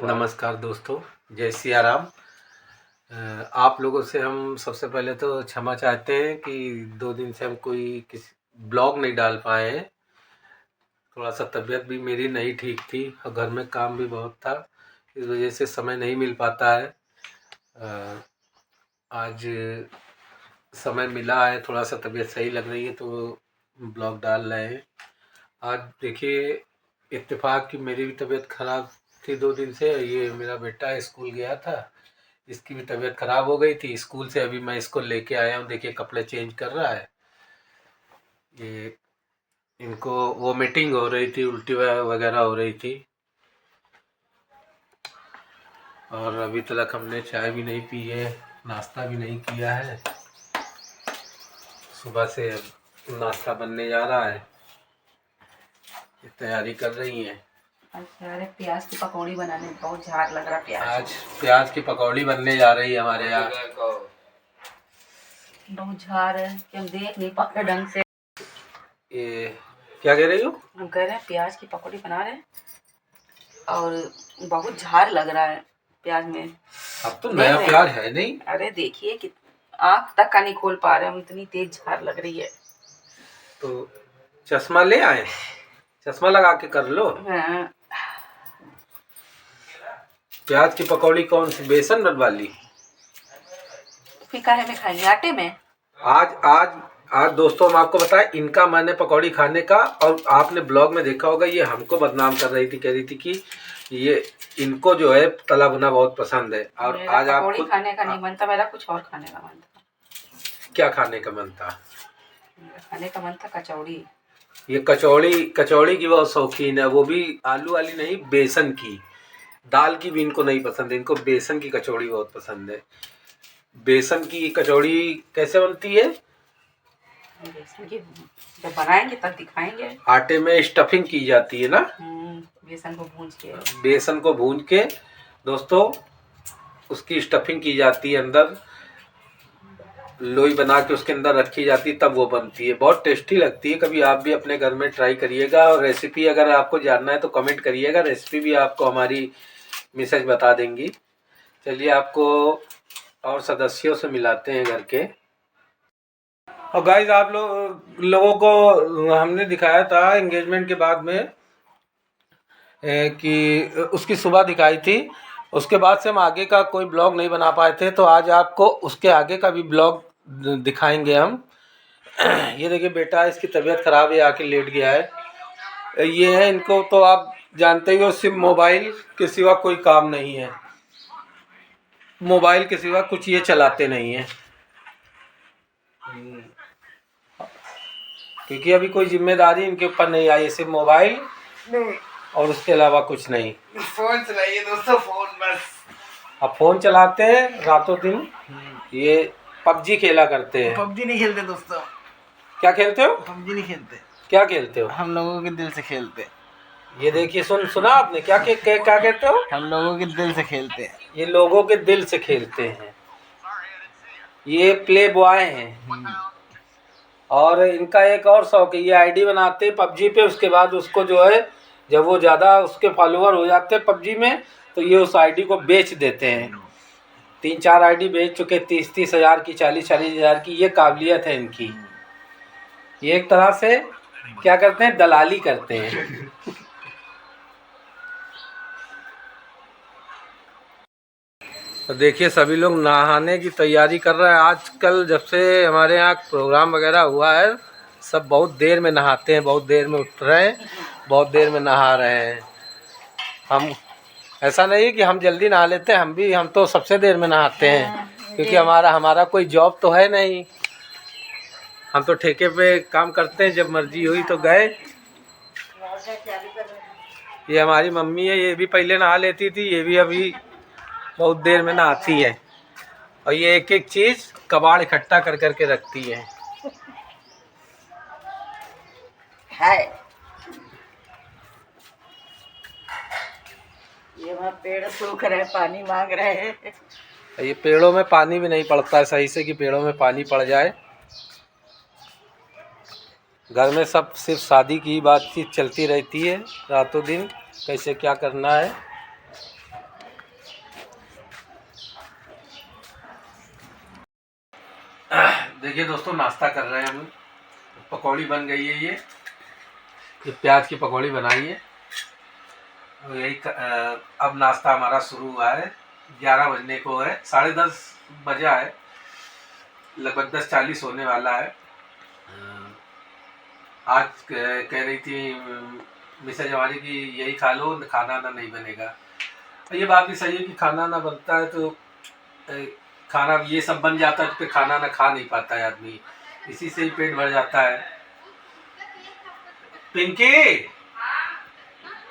नमस्कार दोस्तों, जय सिया राम। आप लोगों से हम सबसे पहले तो क्षमा चाहते हैं कि 2 दिन से हम कोई किसी ब्लॉग नहीं डाल पाए हैं। थोड़ा सा तबीयत भी मेरी नहीं ठीक थी और घर में काम भी बहुत था, इस वजह से समय नहीं मिल पाता है। आज समय मिला है, थोड़ा सा तबीयत सही लग रही है तो ब्लॉग डाल रहे हैं। आज देखिए, इत्तेफाक कि मेरी भी तबीयत ख़राब थी 2 दिन से। ये मेरा बेटा स्कूल गया था, इसकी भी तबीयत ख़राब हो गई थी। स्कूल से अभी मैं इसको लेके आया हूँ, देखिए कपड़े चेंज कर रहा है। ये इनको वोमिटिंग हो रही थी, उल्टी वगैरह हो रही थी, और अभी तक हमने चाय भी नहीं पी है, नाश्ता भी नहीं किया है। सुबह से अब नाश्ता बनने जा रहा है, ये तैयारी कर रही हैं। अच्छा, अरे प्याज की पकौड़ी बनाने में बहुत झाग लग रहा। आज प्याज की पकौड़ी बनने जा रही है हमारे यहाँ। बहुत झाग है कि हम देख नहीं पा रहे ढंग से। ये क्या कह रही हो? हम कह रहे हैं प्याज की पकौड़ी बना रहे हैं और बहुत झाग लग रहा है प्याज में। अब तो नया प्याज है नहीं। अरे देखिए कि आँख तक का नहीं खोल पा रहे हम, इतनी तेज झाग लग रही है। तो चश्मा ले आए, चश्मा लगा के कर लो। हाँ। प्याज की पकौड़ी कौन सी, बेसन वाली? फिर काहे में खाएंगे, आटे में? आज आज आज दोस्तों, हम आपको बताएं, इनका मैंने पकौड़ी खाने का, और आपने ब्लॉग में देखा होगा, ये हमको बदनाम कर रही थी, कह रही थी कि ये इनको जो है तला भुना बहुत पसंद है। और आज आपको खाने का नहीं मन था, मेरा कुछ और खाने का मन था। क्या खाने का मन था? खाने का मन था कचौड़ी। ये कचौड़ी की बहुत शौकीन है, वो भी आलू वाली नहीं, बेसन की। दाल की भी इनको नहीं पसंद है, इनको बेसन की कचौड़ी बहुत पसंद है। बेसन की कचौड़ी कैसे बनती है? बेसन की जब बनाएंगे तब दिखाएंगे। आटे में स्टफिंग की जाती है ना, बेसन को भून के दोस्तों उसकी स्टफिंग की जाती है, अंदर लोई बना के उसके अंदर रखी जाती है, तब वो बनती है। बहुत टेस्टी लगती है, कभी आप भी अपने घर में ट्राई करिएगा। और रेसिपी अगर आपको जानना है तो कमेंट करिएगा, रेसिपी भी आपको हमारी मिसेज बता देंगी। चलिए आपको और सदस्यों से मिलाते हैं घर के। और गाइस, आप लोगों को हमने दिखाया था एंगेजमेंट के बाद में कि उसकी सुबह दिखाई थी, उसके बाद से हम आगे का कोई ब्लॉग नहीं बना पाए थे, तो आज आपको उसके आगे का भी ब्लॉग दिखाएंगे हम। ये देखिए बेटा, इसकी तबीयत ख़राब है, आके लेट गया है। ये है, इनको तो आप जानते ही हो, सिर्फ मोबाइल के सिवा कोई काम नहीं है, मोबाइल के सिवा कुछ ये चलाते नहीं हैं, क्योंकि अभी कोई जिम्मेदारी इनके ऊपर नहीं आई है, सिर्फ मोबाइल और उसके अलावा कुछ नहीं। फोन चलाइए दोस्तों, फोन बस। अब फोन चलाते हैं रातों दिन, ये पबजी खेला करते हैं। पबजी नहीं खेलते दोस्तों। क्या खेलते हो? पबजी नहीं खेलते। क्या खेलते हो? हम लोगों के दिल से खेलते। ये देखिए, सुना आपने क्या कहते हो? हम लोगों के दिल से खेलते हैं। ये लोगों के दिल से खेलते हैं, ये प्ले बॉय हैं। और इनका एक और शौक है, ये आईडी बनाते हैं पबजी पे, उसके बाद उसको जो है, जब वो ज़्यादा उसके फॉलोअर हो जाते हैं पबजी में, तो ये उस आईडी को बेच देते हैं। 3-4 आईडी बेच चुके, 30-30 हज़ार की, 40-40 हज़ार की, ये काबिलियत है इनकी। ये एक तरह से क्या करते हैं, दलाली करते हैं। तो देखिए, सभी लोग नहाने की तैयारी कर रहे हैं। आजकल जब से हमारे यहाँ प्रोग्राम वगैरह हुआ है, सब बहुत देर में नहाते हैं, बहुत देर में उठ रहे हैं, बहुत देर में नहा रहे हैं। हम ऐसा नहीं है कि हम जल्दी नहा लेते हैं, हम तो सबसे देर में नहाते हैं, क्योंकि हमारा कोई जॉब तो है नहीं, हम तो ठेके पे काम करते हैं, जब मर्जी हुई तो गए। ये हमारी मम्मी है, ये भी पहले नहा लेती थी, ये भी अभी बहुत देर में नहाती है, और ये एक एक चीज़ कबाड़ इकट्ठा कर करके रखती है। ये वहाँ पेड़ सूख रहे, पानी मांग रहे हैं। ये पेड़ों में पानी भी नहीं पड़ता है सही से कि पेड़ों में पानी पड़ जाए। घर में सब सिर्फ शादी की बातचीत चलती रहती है रातों दिन, कैसे क्या करना है। देखिए दोस्तों, नाश्ता कर रहे हैं हम। पकौड़ी बन गई है। ये प्याज की पकौड़ी बनाई है। और यही अब नाश्ता हमारा शुरू हुआ है। 11 बजने को है, 10:30 बजा है, लगभग 10:40 होने वाला है। आज कह रही थी मिसेज हमारी कि यही खा लो, खाना ना नहीं बनेगा। ये बात भी सही है कि खाना ना बनता है तो खाना ये सब बन जाता है तो फिर खाना ना खा नहीं पाता है आदमी, इसी से ही पेट भर जाता है। पिंकी,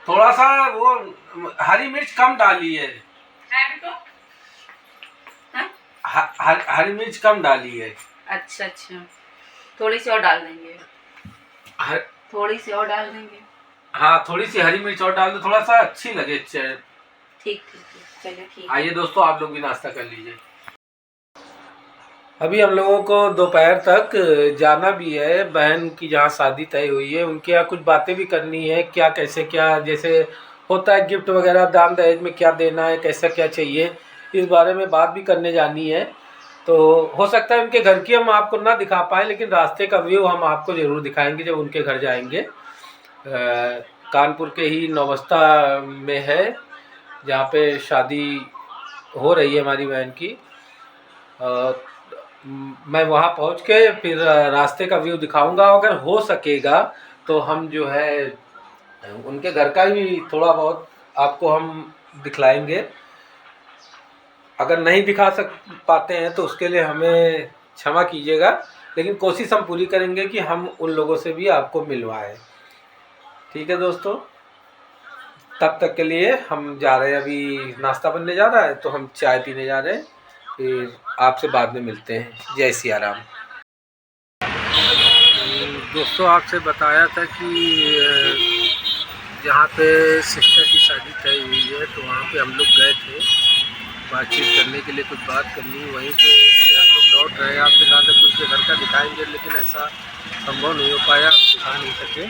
थोड़ा सा वो हरी मिर्च कम डाली है। हरी मिर्च कम डाली है। अच्छा अच्छा, थोड़ी सी और डाल देंगे। थोड़ी सी और डाल देंगे। हाँ, थोड़ी सी हरी मिर्च और डाल दो, थोड़ा सा अच्छी लगे। ठीक ठीक है, चलिए ठीक। आइए दोस्तों, आप लोग भी नाश्ता कर लीजिए। अभी हम लोगों को दोपहर तक जाना भी है। बहन की जहाँ शादी तय हुई है उनके यहाँ कुछ बातें भी करनी है। क्या कैसे क्या जैसे होता है, गिफ्ट वगैरह, दान दहेज में क्या देना है, कैसा क्या चाहिए, इस बारे में बात भी करने जानी है। तो हो सकता है उनके घर की हम आपको ना दिखा पाएँ, लेकिन रास्ते का व्यू हम आपको ज़रूर दिखाएंगे जब उनके घर जाएंगे। कानपुर के ही नौबस्ता में है जहाँ पे शादी हो रही है हमारी बहन की। मैं वहाँ पहुँच के फिर रास्ते का व्यू दिखाऊंगा। अगर हो सकेगा तो हम जो है उनके घर का ही थोड़ा बहुत आपको हम दिखलाएंगे। अगर नहीं दिखा पाते हैं तो उसके लिए हमें क्षमा कीजिएगा, लेकिन कोशिश हम पूरी करेंगे कि हम उन लोगों से भी आपको मिलवाएं। ठीक है दोस्तों, तब तक के लिए हम जा रहे हैं। अभी नाश्ता बनने जा रहा है तो हम चाय पीने जा रहे हैं। फिर आपसे बाद में मिलते हैं। जय सिया राम। दोस्तों, आपसे बताया था कि जहाँ पे सिस्टर की शादी तय हुई है तो वहाँ पे हम लोग गए थे बातचीत करने के लिए, कुछ बात करनी। वहीं पे हम लोग लौट रहे हैं। आपके साथ उनके घर का दिखाएंगे, लेकिन ऐसा संभव नहीं हो पाया, हम दिखा नहीं सके।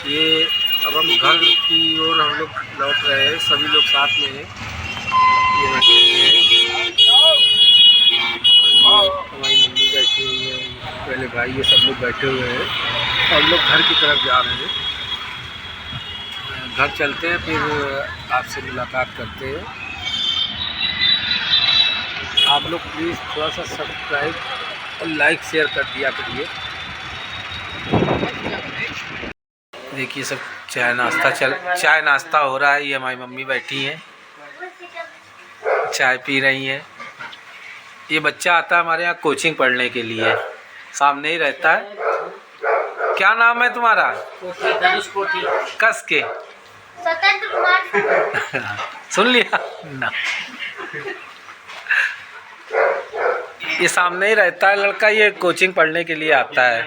ये अब हम घर की ओर हम लोग लौट रहे हैं, सभी लोग साथ में हैं। ये बैठे हुए हैं और हमारी मम्मी बैठी हुई है, पहले भाई, ये सब लोग बैठे हुए हैं। हम लोग घर की तरफ जा रहे हैं। घर चलते हैं, फिर आपसे मुलाकात करते हैं। आप लोग प्लीज़ थोड़ा सा सब्सक्राइब और लाइक शेयर कर दिया करिए। देखिए सब चाय नाश्ता हो रहा है। ये हमारी मम्मी बैठी हैं, चाय पी रही हैं। ये बच्चा आता है हमारे यहाँ कोचिंग पढ़ने के लिए, सामने ही रहता है। क्या नाम है तुम्हारा? कस के स्वतंत्र कुमार। सुन लिया ना? ये सामने ही रहता है लड़का, ये कोचिंग पढ़ने के लिए आता है।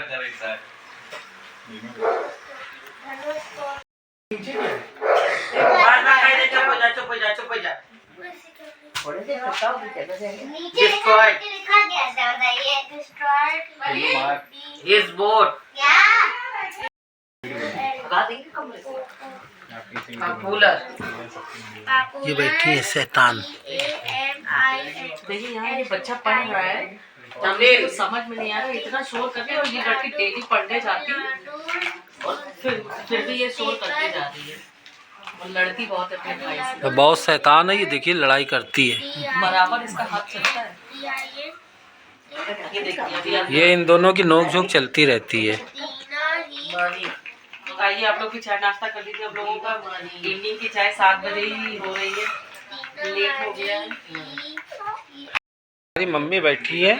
ये बैठी है शैतान। देखिए यहाँ ये बच्चा पढ़ रहा है, हमें समझ में नहीं आ रहा, इतना शोर कर रही है। और ये लड़की डेली पढ़ने जाती है और फिर भी ये शोर करती जा रही है। और लड़की बहुत है अपने भाई से, तो बहुत शैतान है ये। देखिए लड़ाई करती है, बराबर इसका हाथ चलता है। ये इन दोनों की नोकझोंक चलती रहती है। आइए आप लोग की चाय नाश्ता कर लीजिए। हम लोगों का इवनिंग की चाय 7 बजे ही हो रही है, लेट हो गया है। हमारी मम्मी बैठी है,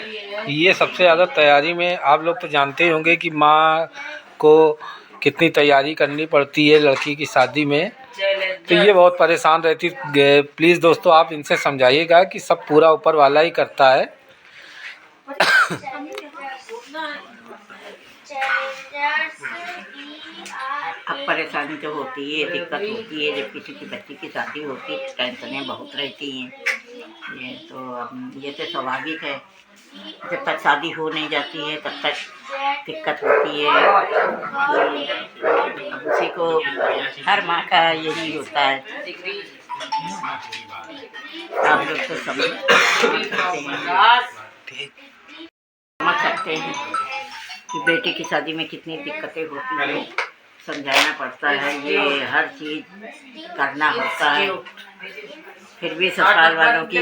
ये सबसे ज़्यादा तैयारी में। आप लोग तो जानते ही होंगे कि माँ को कितनी तैयारी करनी पड़ती है लड़की की शादी में, तो ये बहुत परेशान रहती है। प्लीज़ दोस्तों, आप इनसे समझाइएगा कि सब पूरा ऊपर वाला ही करता है। अब परेशानी तो होती है, दिक्कत होती है। जब किसी की बच्ची की शादी होती है टेंशनें बहुत रहती हैं। ये तो स्वाभाविक है। जब तक शादी हो नहीं जाती है तब तक दिक्कत होती है। अब उसी को हर माँ का यही होता है। आप लोग तो समझते हैं। सकते हैं कि बेटी की शादी में कितनी दिक्कतें होती हैं, समझाना पड़ता है, ये हर चीज़ करना होता है। फिर भी ससुराल वालों की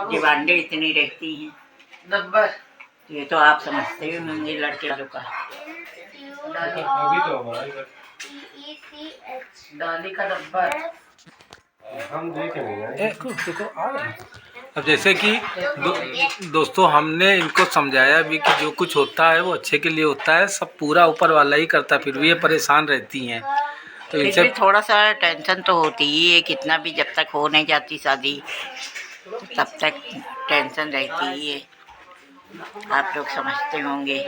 डिमांडें इतनी रहती हैं, ये तो आप समझते ही होंगे लड़के वालों का। डाली का डब्बा हम देखेंगे आ रहे हैं। अब जैसे कि दोस्तों हमने इनको समझाया भी कि जो कुछ होता है वो अच्छे के लिए होता है, सब पूरा ऊपर वाला ही करता है, फिर भी ये परेशान रहती हैं। तो फिर भी थोड़ा सा टेंशन तो होती ही है, कितना भी जब तक हो नहीं जाती शादी तब तक टेंशन रहती ही है, आप लोग समझते होंगे।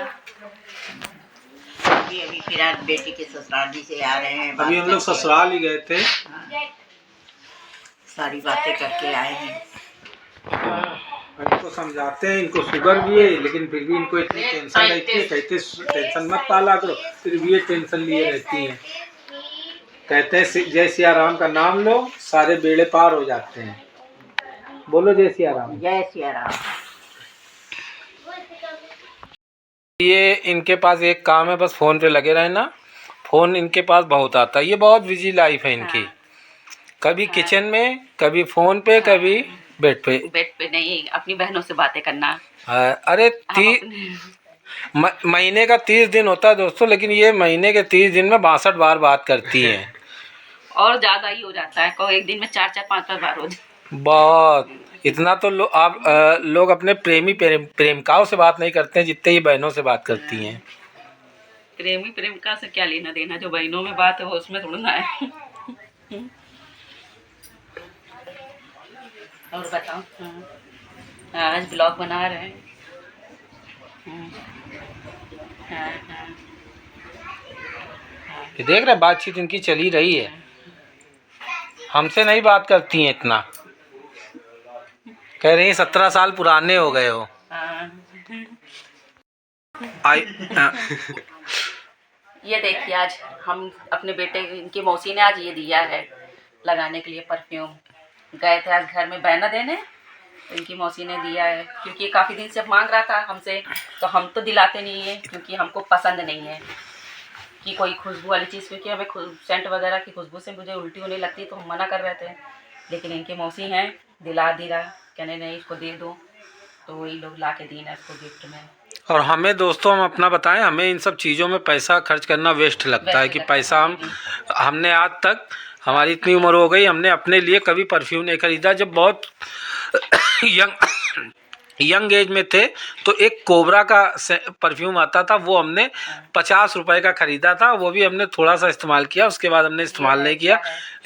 अभी फिलहाल बेटी के ससुराली से आ रहे हैं, अभी हम लोग ससुराल ही गए थे, सारी बातें करके आए हैं। इनको समझाते हैं, इनको शुगर भी है लेकिन फिर भी इनको इतनी टेंशन रहती है, कहते टेंशन मत पाला करो, फिर भी ये टेंशन लिए रहती हैं। कहते हैं जय सिया राम का नाम लो, सारे बेड़े पार हो जाते हैं। बोलो जय सिया राम। जय सिया राम। ये इनके पास एक काम है, बस फ़ोन पे लगे रहे ना, फ़ोन इनके पास बहुत आता है, ये बहुत बिजी लाइफ है इनकी। कभी किचन में, कभी फ़ोन पे, कभी बेड पे नहीं, अपनी बहनों से बातें करना। अरे महीने का 30 दिन होता है दोस्तों, लेकिन ये महीने के 30 दिन में 62 बार बात करती हैं। और ज़्यादा ही हो जाता है, को एक दिन में 4-4, 5-5 बार हो जाता है। बहुत इतना तो लोग अपने प्रेमिकाओं से बात नहीं करते हैं जितने ही बहनों से बात करती हैं। प्रेमिका से क्या लेना देना, जो बहनों में बात है वो उसमें थोड़ा ना है। और बताओ। आज ब्लॉग बना रहे हैं। ये देख रहे बातचीत इनकी चली रही है, हमसे नहीं बात करती हैं इतना, कह रही हैं 17 साल पुराने हो गए हो। ये देखिए आज हम अपने बेटे, इनकी मौसी ने आज ये दिया है लगाने के लिए परफ्यूम। गए थे आज घर में बहना देने, तो इनकी मौसी ने दिया है, क्योंकि काफ़ी दिन से मांग रहा था हमसे, तो हम तो दिलाते नहीं हैं क्योंकि हमको पसंद नहीं है कि कोई खुशबू वाली चीज़, क्योंकि हमें सेंट वगैरह की खुशबू से मुझे उल्टी होने लगती है, तो हम मना कर रहे थे। लेकिन इनकी मौसी हैं, दिला कहने नहीं इसको दे दो, तो वही लोग ला के दी ना इसको गिफ्ट में। और हमें दोस्तों, हम अपना बताएं, हमें इन सब चीज़ों में पैसा खर्च करना वेस्ट लगता है कि पैसा हमने आज तक, हमारी इतनी उम्र हो गई, हमने अपने लिए कभी परफ्यूम नहीं खरीदा। जब बहुत यंग एज में थे तो एक कोबरा का परफ्यूम आता था, वो हमने 50 रुपए का ख़रीदा था, वो भी हमने थोड़ा सा इस्तेमाल किया, उसके बाद हमने इस्तेमाल नहीं किया।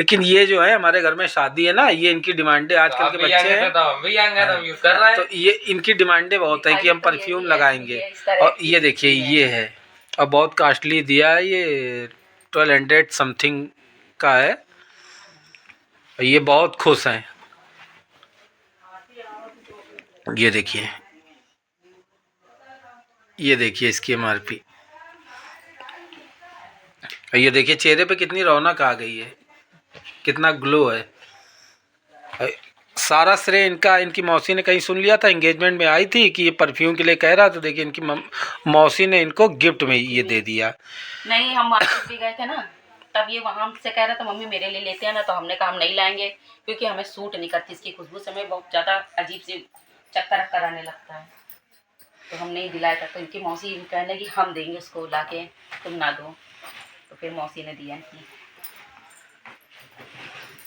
लेकिन ये जो है, हमारे घर में शादी है ना, ये इनकी डिमांडें, आजकल के बच्चे हैं तो ये इनकी डिमांडें बहुत है कि हम परफ्यूम लगाएंगे। और ये देखिए ये है, और बहुत कॉस्टली दिया है, ये 1200 समथिंग का है। ये बहुत खुश हैं। ये देखिए, ये देखिए इसकी MRP, ये देखिए चेहरे पे कितनी रौनक आ गई है, कितना ग्लो है। सारा श्रेय इनका, इनकी मौसी ने कहीं सुन लिया था, एंगेजमेंट में आई थी कि ये परफ्यूम के लिए कह रहा, तो देखिए इनकी मौसी ने इनको गिफ्ट में ये दे दिया। नहीं, हम मार्केट भी गए थे ना, तब ये वहाँ हमसे कह रहा था मम्मी मेरे लिए लेते हैं ना, तो हमने कहा हम नहीं लाएंगे क्योंकि हमें सूट नहीं करती इसकी खुशबू से, हमें बहुत ज़्यादा अजीब सी चक्कर आने लगता है, तो हम नहीं दिलाया था। तो इनकी मौसी कहने कि हम देंगे उसको ला के, तुम ना दो, तो फिर मौसी ने दिया।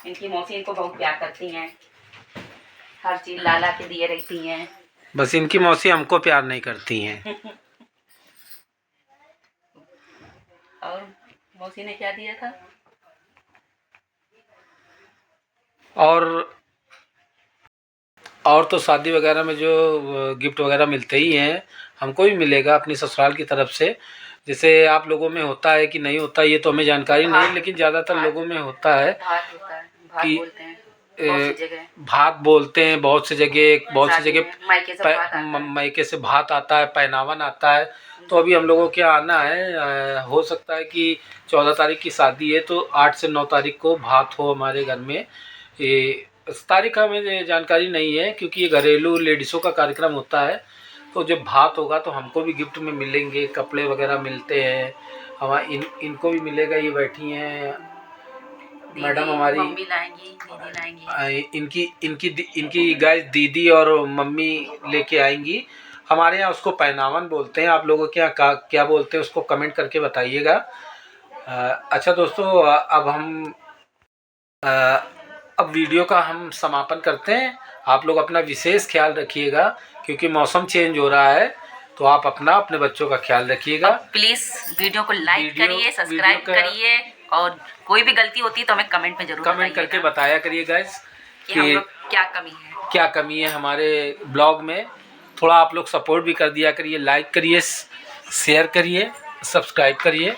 इनकी मौसी इनको बहुत प्यार करती हैं, हर चीज़ ला के दिए रहती हैं। बस इनकी मौसी हमको प्यार नहीं करती हैं। और मौसी ने क्या दिया था? और तो शादी वगैरह में जो गिफ्ट वगैरह मिलते ही हैं, हमको भी मिलेगा अपनी ससुराल की तरफ से। जैसे आप लोगों में होता है कि नहीं होता, ये तो हमें जानकारी नहीं, लेकिन ज़्यादातर लोगों में होता है कि भात बोलते हैं, बहुत सी जगह मायके से भात आता है, पहनावन आता है। तो अभी हम लोगों के यहाँ आना है, हो सकता है कि 14 तारीख की शादी है, तो 8 से 9 तारीख को भात हो हमारे घर में। ये इस तारीख हमें जानकारी नहीं है, क्योंकि ये घरेलू लेडीज़ों का कार्यक्रम होता है, तो जब भात होगा तो हमको भी गिफ्ट में मिलेंगे, कपड़े वगैरह मिलते हैं, हमारा इनको भी मिलेगा। ये बैठी हैं मैडम हमारी, मम्मी लाएंगी, दीदी लाएंगी। इनकी गाइस दीदी और मम्मी लेके आएंगी। हमारे यहाँ उसको पहनावन बोलते हैं, आप लोगों के यहाँ क्या बोलते हैं उसको कमेंट करके बताइएगा। अच्छा दोस्तों, अब वीडियो का हम समापन करते हैं। आप लोग अपना विशेष ख्याल रखिएगा, क्योंकि मौसम चेंज हो रहा है, तो आप अपने बच्चों का ख्याल रखिएगा। प्लीज़ वीडियो को लाइक करिए, सब्सक्राइब करिए, और कोई भी गलती होती है तो हमें कमेंट में जरूर कमेंट करके बताया करिए गाइस कि हम लोग क्या कमी है हमारे ब्लॉग में। थोड़ा आप लोग सपोर्ट भी कर दिया करिए, लाइक करिए, शेयर करिए, सब्सक्राइब करिए।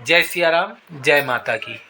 जय सिया राम, जय माता की।